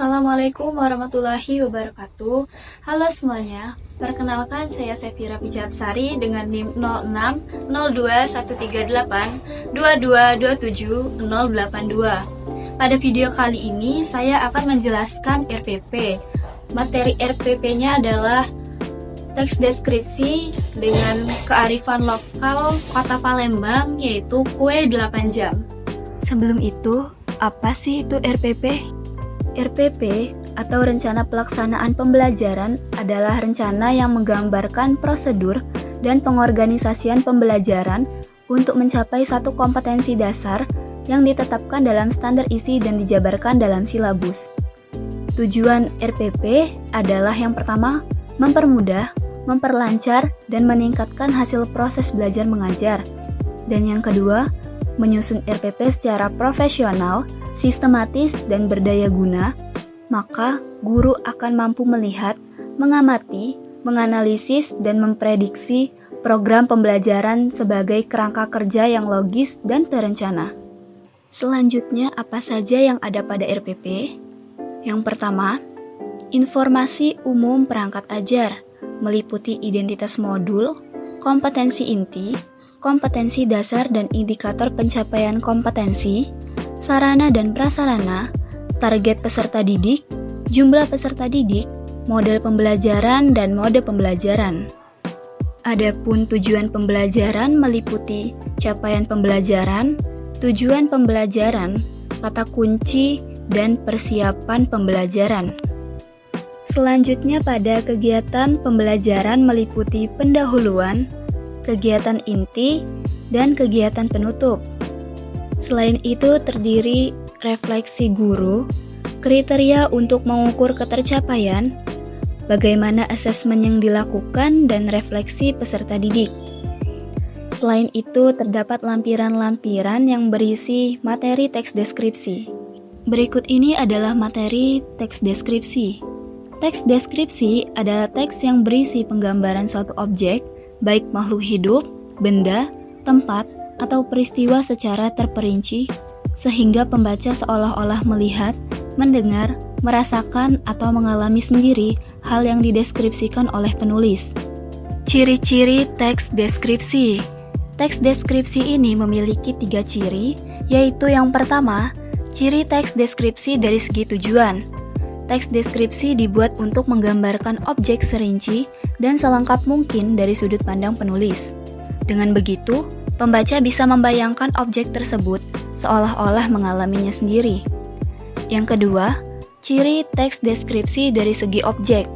Assalamualaikum warahmatullahi wabarakatuh. Halo semuanya, perkenalkan saya Sefira Pijatsari dengan NIM 06-02138-2227-082. Pada video kali ini saya akan menjelaskan RPP. Materi RPP-nya adalah teks deskripsi dengan kearifan lokal Kota Palembang, yaitu kue 8 jam. Sebelum itu, apa sih itu RPP? RPP atau Rencana Pelaksanaan Pembelajaran adalah rencana yang menggambarkan prosedur dan pengorganisasian pembelajaran untuk mencapai satu kompetensi dasar yang ditetapkan dalam standar isi dan dijabarkan dalam silabus. Tujuan RPP adalah yang pertama, mempermudah, memperlancar, dan meningkatkan hasil proses belajar mengajar. Dan yang kedua, menyusun RPP secara profesional, sistematis, dan berdaya guna, maka guru akan mampu melihat, mengamati, menganalisis, dan memprediksi program pembelajaran sebagai kerangka kerja yang logis dan terencana. Selanjutnya, apa saja yang ada pada RPP? Yang pertama, informasi umum perangkat ajar, meliputi identitas modul, kompetensi inti, kompetensi dasar dan indikator pencapaian kompetensi, sarana dan prasarana, target peserta didik, jumlah peserta didik, model pembelajaran, dan mode pembelajaran. Adapun tujuan pembelajaran meliputi capaian pembelajaran, tujuan pembelajaran, kata kunci, dan persiapan pembelajaran. Selanjutnya pada kegiatan pembelajaran meliputi pendahuluan, kegiatan inti, dan kegiatan penutup. Selain itu terdiri refleksi guru, kriteria untuk mengukur ketercapaian, bagaimana asesmen yang dilakukan, dan refleksi peserta didik. Selain itu terdapat lampiran-lampiran yang berisi materi teks deskripsi. Berikut ini adalah materi teks deskripsi. Teks deskripsi adalah teks yang berisi penggambaran suatu objek, baik makhluk hidup, benda, tempat, atau peristiwa secara terperinci, sehingga pembaca seolah-olah melihat, mendengar, merasakan, atau mengalami sendiri hal yang dideskripsikan oleh penulis. Ciri-ciri teks deskripsi. Teks deskripsi ini memiliki 3 ciri, yaitu yang pertama, ciri teks deskripsi dari segi tujuan. Teks deskripsi dibuat untuk menggambarkan objek serinci dan selengkap mungkin dari sudut pandang penulis. Dengan begitu, pembaca bisa membayangkan objek tersebut seolah-olah mengalaminya sendiri. Yang kedua, ciri teks deskripsi dari segi objek.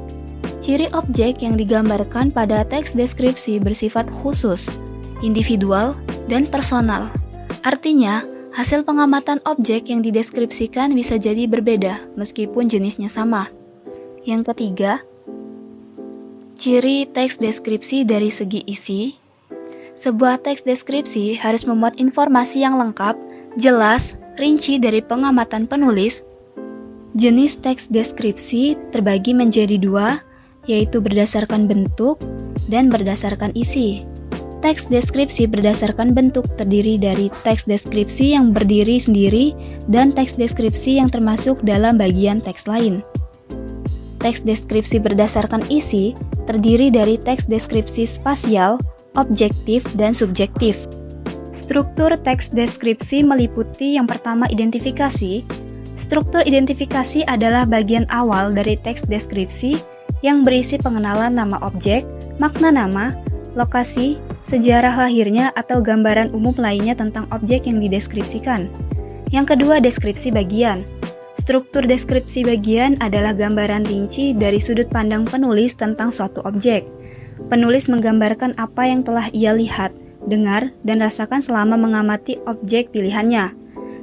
Ciri objek yang digambarkan pada teks deskripsi bersifat khusus, individual, dan personal. Artinya, hasil pengamatan objek yang dideskripsikan bisa jadi berbeda meskipun jenisnya sama. Yang ketiga, ciri teks deskripsi dari segi isi. Sebuah teks deskripsi harus memuat informasi yang lengkap, jelas, rinci dari pengamatan penulis. Jenis teks deskripsi terbagi menjadi 2, yaitu berdasarkan bentuk dan berdasarkan isi. Teks deskripsi berdasarkan bentuk terdiri dari teks deskripsi yang berdiri sendiri dan teks deskripsi yang termasuk dalam bagian teks lain. Teks deskripsi berdasarkan isi terdiri dari teks deskripsi spasial, objektif, dan subjektif. Struktur teks deskripsi meliputi yang pertama identifikasi. Struktur identifikasi adalah bagian awal dari teks deskripsi yang berisi pengenalan nama objek, makna nama, lokasi, sejarah lahirnya, atau gambaran umum lainnya tentang objek yang dideskripsikan. Yang kedua, deskripsi bagian. Struktur deskripsi bagian adalah gambaran rinci dari sudut pandang penulis tentang suatu objek. Penulis menggambarkan apa yang telah ia lihat, dengar, dan rasakan selama mengamati objek pilihannya.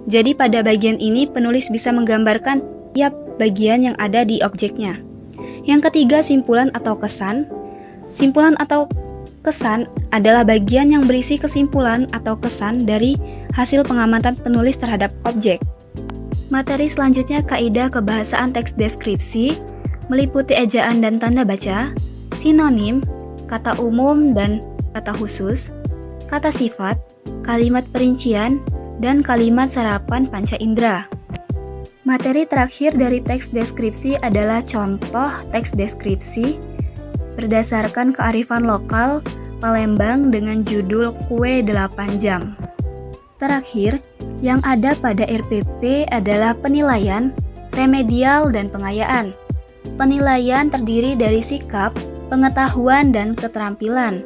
Jadi pada bagian ini penulis bisa menggambarkan tiap bagian yang ada di objeknya. Yang ketiga, simpulan atau kesan. Simpulan atau kesan adalah bagian yang berisi kesimpulan atau kesan dari hasil pengamatan penulis terhadap objek. Materi selanjutnya kaidah kebahasaan teks deskripsi, meliputi ejaan dan tanda baca, sinonim, kata umum dan kata khusus, kata sifat, kalimat perincian, dan kalimat serapan panca indera. Materi terakhir dari teks deskripsi adalah contoh teks deskripsi berdasarkan kearifan lokal Palembang dengan judul Kue 8 Jam. Terakhir, yang ada pada RPP adalah penilaian, remedial, dan pengayaan. Penilaian terdiri dari sikap, pengetahuan, dan keterampilan.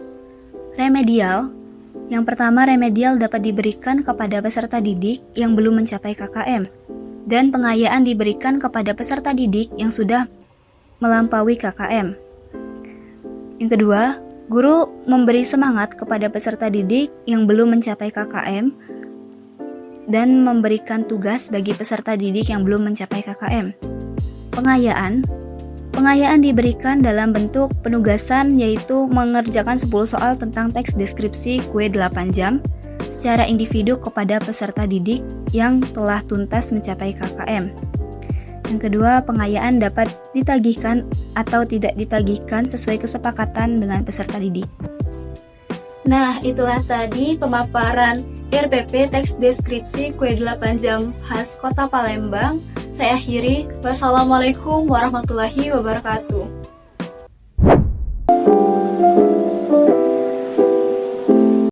Remedial, yang pertama remedial dapat diberikan kepada peserta didik yang belum mencapai KKM, dan pengayaan diberikan kepada peserta didik yang sudah melampaui KKM. Yang kedua, guru memberi semangat kepada peserta didik yang belum mencapai KKM dan memberikan tugas bagi peserta didik yang belum mencapai KKM. Pengayaan diberikan dalam bentuk penugasan, yaitu mengerjakan 10 soal tentang teks deskripsi Kue 8 Jam secara individu kepada peserta didik yang telah tuntas mencapai KKM. Yang kedua, pengayaan dapat ditagihkan atau tidak ditagihkan sesuai kesepakatan dengan peserta didik. Nah, itulah tadi pemaparan RPP teks deskripsi Kue 8 Jam khas Kota Palembang. Saya akhiri. Wassalamualaikum warahmatullahi wabarakatuh.